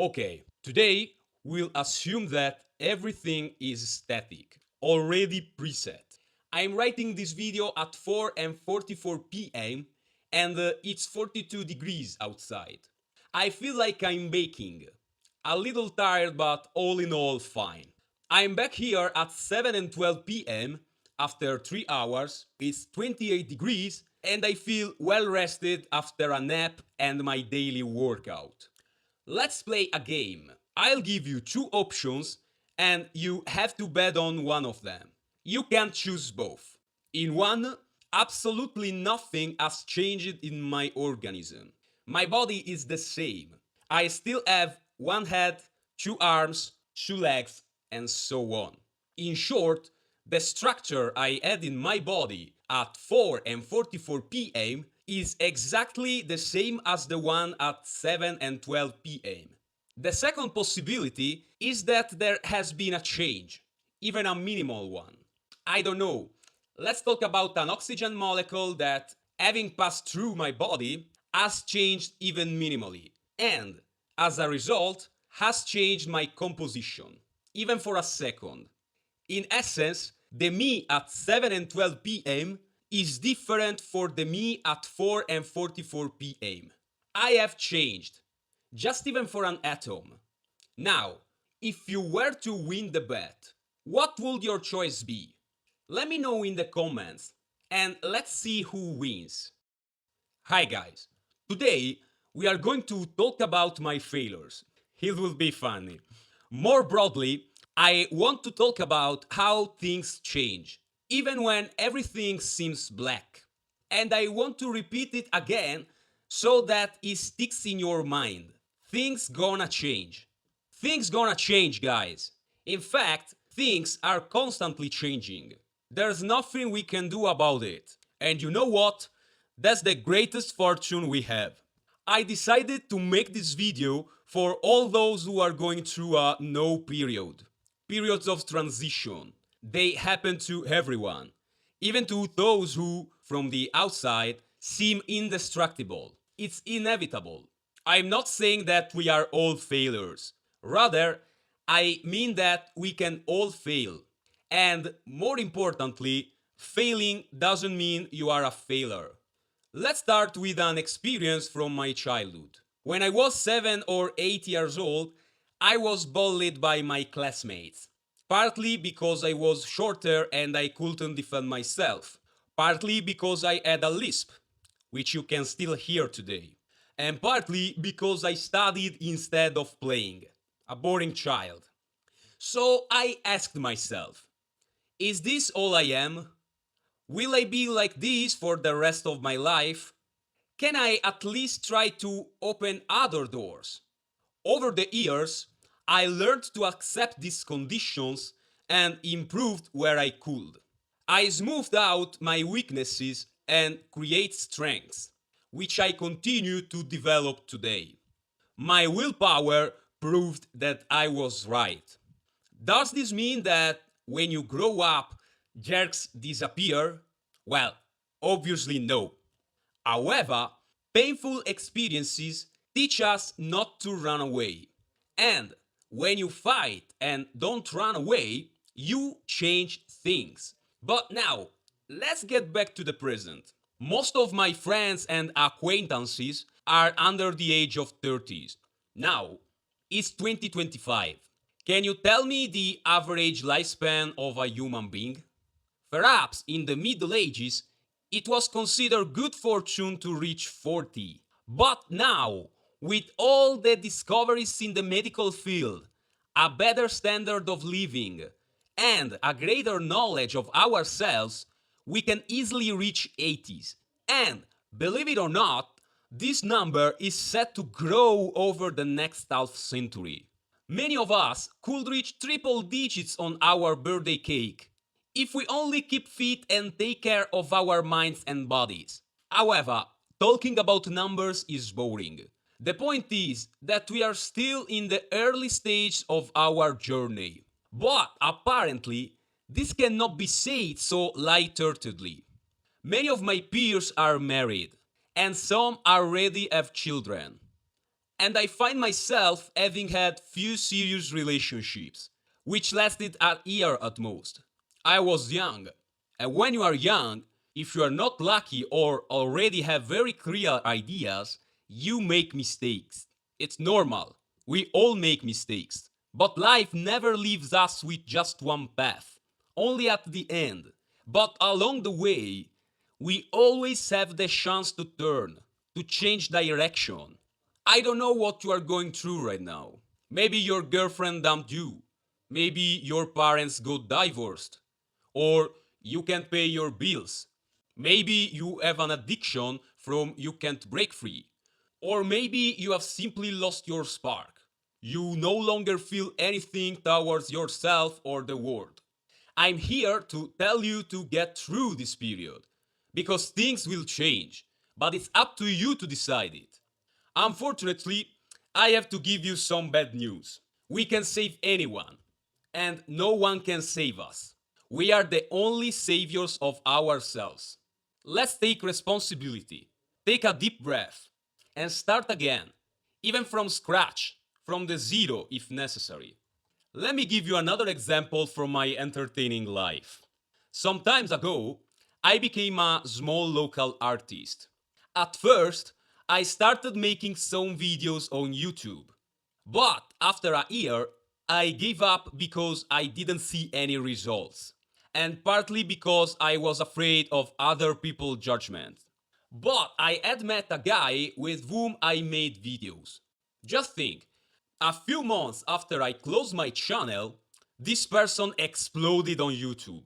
Okay, today we'll assume that everything is static, already preset. I'm writing this video at 4:44 p.m. and it's 42 degrees outside. I feel like I'm baking. A little tired, but all in all fine. I'm back here at 7:12 p.m. after 3 hours. It's 28 degrees and I feel well rested after a nap and my daily workout. Let's play a game. I'll give you two options and you have to bet on one of them. You can't choose both. In one, absolutely nothing has changed in my organism. My body is the same. I still have one head, two arms, two legs, and so on. In short, the structure I had in my body at 4:44 p.m. is exactly the same as the one at 7:12 p.m. The second possibility is that there has been a change, even a minimal one. I don't know. Let's talk about an oxygen molecule that, having passed through my body, has changed even minimally, and as a result, has changed my composition, even for a second. In essence, the me at 7:12 p.m. is different for the me at 4:44 p.m. I have changed, just even for an atom. Now, if you were to win the bet, what would your choice be? Let me know in the comments and let's see who wins. Hi guys, today we are going to talk about my failures. It will be funny. More broadly, I want to talk about how things change, even when everything seems black. And I want to repeat it again so that it sticks in your mind. Things gonna change. Things gonna change, guys. In fact, things are constantly changing. There's nothing we can do about it. And you know what? That's the greatest fortune we have. I decided to make this video for all those who are going through a no period. Periods of transition. They happen to everyone. Even to those who, from the outside, seem indestructible. It's inevitable. I'm not saying that we are all failures. Rather, I mean that we can all fail. And more importantly, failing doesn't mean you are a failure. Let's start with an experience from my childhood. When I was 7 or 8 years old, I was bullied by my classmates. Partly because I was shorter and I couldn't defend myself. Partly because I had a lisp, which you can still hear today. And partly because I studied instead of playing. A boring child. So I asked myself, is this all I am? Will I be like this for the rest of my life? Can I at least try to open other doors? Over the years, I learned to accept these conditions and improved where I could. I smoothed out my weaknesses and create strengths, which I continue to develop today. My willpower proved that I was right. Does this mean that when you grow up, jerks disappear? Well, obviously no. However, painful experiences teach us not to run away. And when you fight and don't run away, you change things. But now, let's get back to the present. Most of my friends and acquaintances are under the age of 30s. Now, it's 2025. Can you tell me the average lifespan of a human being? Perhaps in the Middle Ages, it was considered good fortune to reach 40. But now, with all the discoveries in the medical field, a better standard of living, and a greater knowledge of ourselves, we can easily reach 80s. And, believe it or not, this number is set to grow over the next half century. Many of us could reach triple digits on our birthday cake if we only keep fit and take care of our minds and bodies. However, talking about numbers is boring. The point is that we are still in the early stage of our journey. But apparently, this cannot be said so light-heartedly. Many of my peers are married, and some already have children. And I find myself having had few serious relationships, which lasted a year at most. I was young, and when you are young, if you are not lucky or already have very clear ideas, you make mistakes. It's normal. We all make mistakes. But life never leaves us with just one path, only at the end. But along the way, we always have the chance to turn, to change direction. I don't know what you are going through right now. Maybe your girlfriend dumped you. Maybe your parents got divorced. Or you can't pay your bills. Maybe you have an addiction from you can't break free. Or maybe you have simply lost your spark. You no longer feel anything towards yourself or the world. I'm here to tell you to get through this period. Because things will change. But it's up to you to decide it. Unfortunately, I have to give you some bad news. We can save anyone. And no one can save us. We are the only saviors of ourselves. Let's take responsibility. Take a deep breath. And start again. Even from scratch. From the zero if necessary. Let me give you another example from my entertaining life. Some times ago, I became a small local artist. At first, I started making some videos on YouTube. But after a year, I gave up because I didn't see any results. And partly because I was afraid of other people's judgment. But I had met a guy with whom I made videos. Just think, a few months after I closed my channel, this person exploded on YouTube.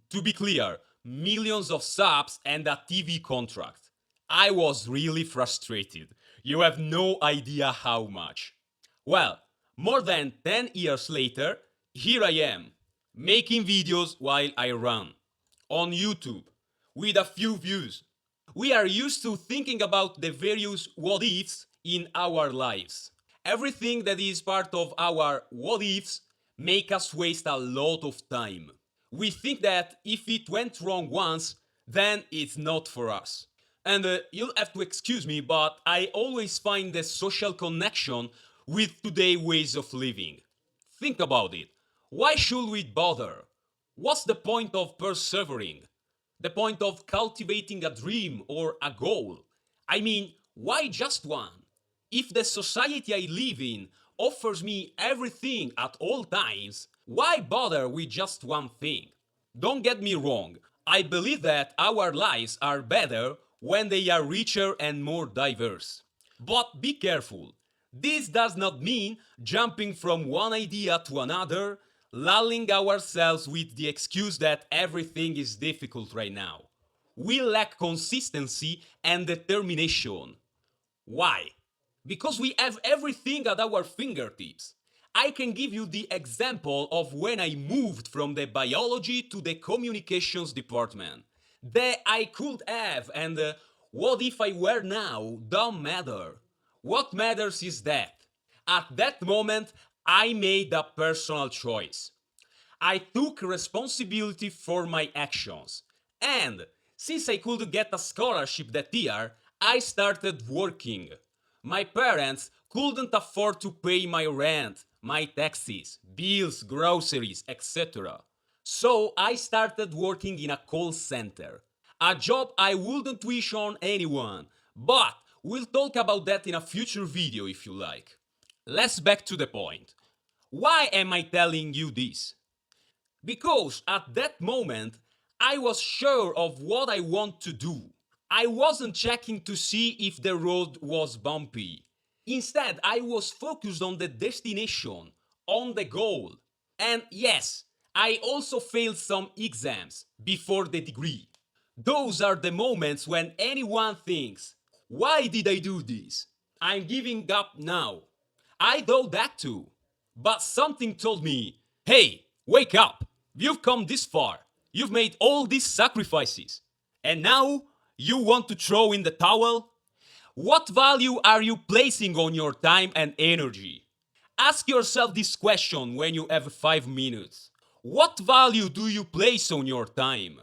To be clear, millions of subs and a TV contract. I was really frustrated. You have no idea how much. Well, more than 10 years later, here I am, making videos while I run. On YouTube, with a few views. We are used to thinking about the various what ifs in our lives. Everything that is part of our what ifs make us waste a lot of time. We think that if it went wrong once, then it's not for us. And you'll have to excuse me, but I always find the social connection with today's ways of living. Think about it. Why should we bother? What's the point of persevering? The point of cultivating a dream or a goal? I mean, why just one? If the society I live in offers me everything at all times, why bother with just one thing? Don't get me wrong, I believe that our lives are better when they are richer and more diverse. But be careful. This does not mean jumping from one idea to another, lulling ourselves with the excuse that everything is difficult right now. We lack consistency and determination. Why? Because we have everything at our fingertips. I can give you the example of when I moved from the biology to the communications department. The I could have and what if I were now don't matter. What matters is that at that moment I made a personal choice. I took responsibility for my actions. And since I could get a scholarship that year, I started working. My parents couldn't afford to pay my rent, my taxes, bills, groceries, etc. So I started working in a call center. A job I wouldn't wish on anyone, but we'll talk about that in a future video if you like. Let's back to the point. Why am I telling you this? Because at that moment, I was sure of what I want to do. I wasn't checking to see if the road was bumpy. Instead, I was focused on the destination, on the goal. And yes, I also failed some exams before the degree. Those are the moments when anyone thinks, why did I do this? I'm giving up now. I thought that too. But something told me, hey, wake up. You've come this far. You've made all these sacrifices. And now you want to throw in the towel? What value are you placing on your time and energy? Ask yourself this question when you have 5 minutes. What value do you place on your time?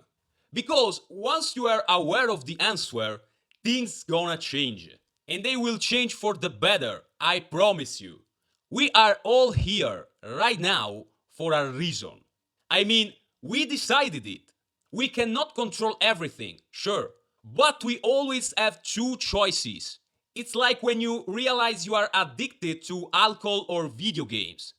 Because once you are aware of the answer, things gonna change. And they will change for the better, I promise you. We are all here right now for a reason. I mean, we decided it. We cannot control everything, sure, but we always have two choices. It's like when you realize you are addicted to alcohol or video games.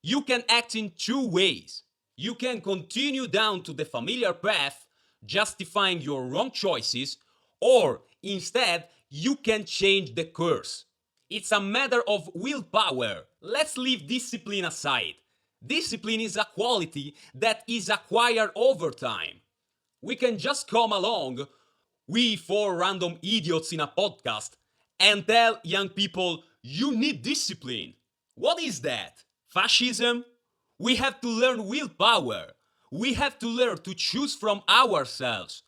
You can act in two ways. You can continue down to the familiar path, justifying your wrong choices, or instead, you can change the course. It's a matter of willpower. Let's leave discipline aside. Discipline is a quality that is acquired over time. We can just come along, we four random idiots in a podcast, and tell young people, you need discipline. What is that? Fascism? We have to learn willpower. We have to learn to choose from ourselves,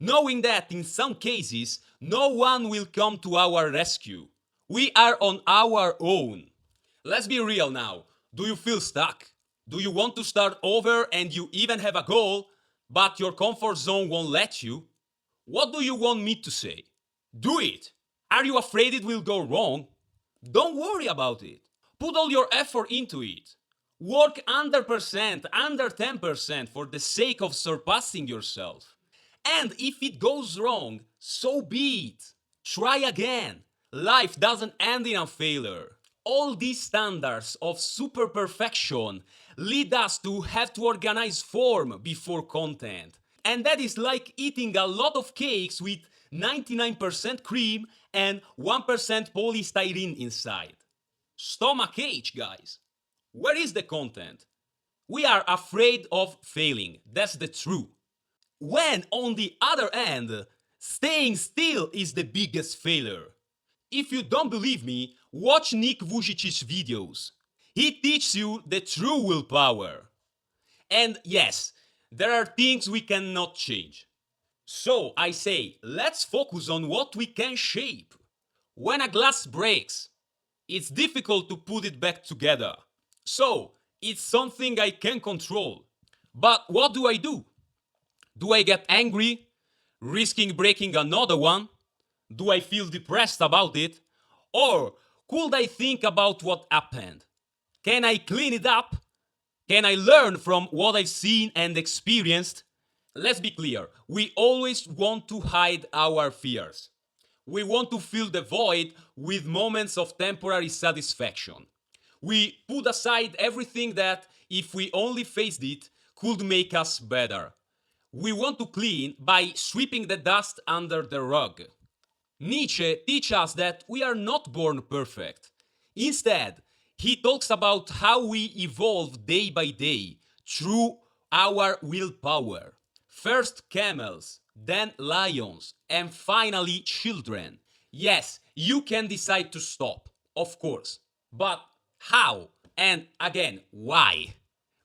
knowing that in some cases, no one will come to our rescue. We are on our own. Let's be real now. Do you feel stuck? Do you want to start over and you even have a goal, but your comfort zone won't let you? What do you want me to say? Do it! Are you afraid it will go wrong? Don't worry about it. Put all your effort into it. Work under 10% for the sake of surpassing yourself. And if it goes wrong, so be it. Try again. Life doesn't end in a failure. All these standards of super perfection lead us to have to organize form before content. And that is like eating a lot of cakes with 99% cream and 1% polystyrene inside. Stomach ache, guys. Where is the content? We are afraid of failing. That's the truth. When, on the other hand, staying still is the biggest failure. If you don't believe me, watch Nick Vujicic's videos. He teaches you the true willpower. And yes, there are things we cannot change. So I say, let's focus on what we can shape. When a glass breaks, it's difficult to put it back together. So, it's something I can control. But what do I do? Do I get angry, risking breaking another one? Do I feel depressed about it? Or could I think about what happened? Can I clean it up? Can I learn from what I've seen and experienced? Let's be clear, we always want to hide our fears. We want to fill the void with moments of temporary satisfaction. We put aside everything that, if we only faced it, could make us better. We want to clean by sweeping the dust under the rug. Nietzsche teaches us that we are not born perfect. Instead, he talks about how we evolve day by day through our willpower. First camels, then lions, and finally children. Yes, you can decide to stop, of course. But how? And again, why?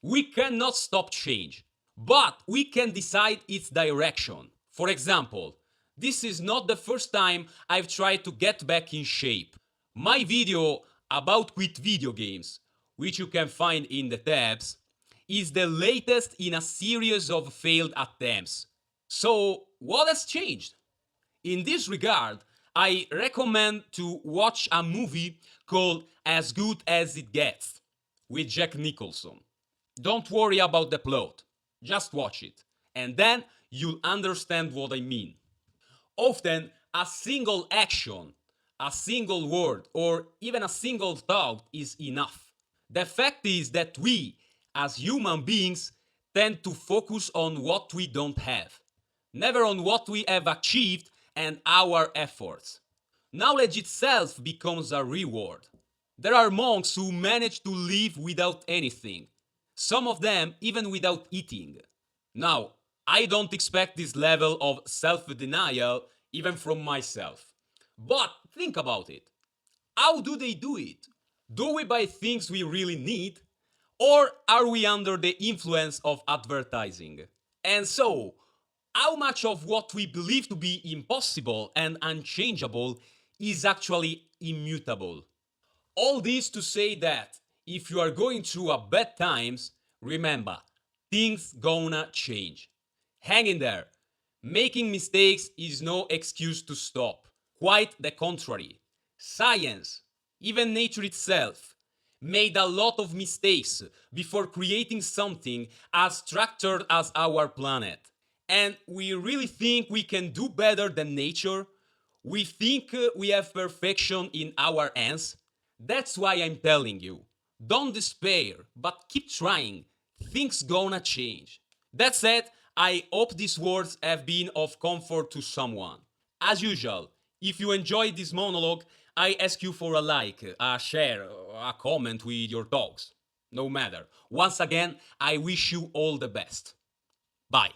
We cannot stop change, but we can decide its direction. For example, this is not the first time I've tried to get back in shape. My video about quit video games, which you can find in the tabs, is the latest in a series of failed attempts. So, what has changed? In this regard, I recommend to watch a movie called As Good as It Gets with Jack Nicholson. Don't worry about the plot, just watch it, and then you'll understand what I mean. Often, a single action, a single word, or even a single thought is enough. The fact is that we, as human beings, tend to focus on what we don't have, never on what we have achieved and our efforts. Knowledge itself becomes a reward. There are monks who manage to live without anything, some of them even without eating. Now, I don't expect this level of self-denial even from myself. But think about it. How do they do it? Do we buy things we really need? Or are we under the influence of advertising? And so, how much of what we believe to be impossible and unchangeable is actually immutable? All this to say that if you are going through a bad times, remember, things gonna change. Hang in there. Making mistakes is no excuse to stop. Quite the contrary. Science, Even nature itself made a lot of mistakes before creating something as structured as our planet. And we really think we can do better than nature? We think we have perfection in our hands? That's why I'm telling you, don't despair, but keep trying. Things gonna change. That said, I hope these words have been of comfort to someone. As usual, if you enjoyed this monologue, I ask you for a like, a share, a comment with your dogs. No matter. Once again, I wish you all the best. Bye.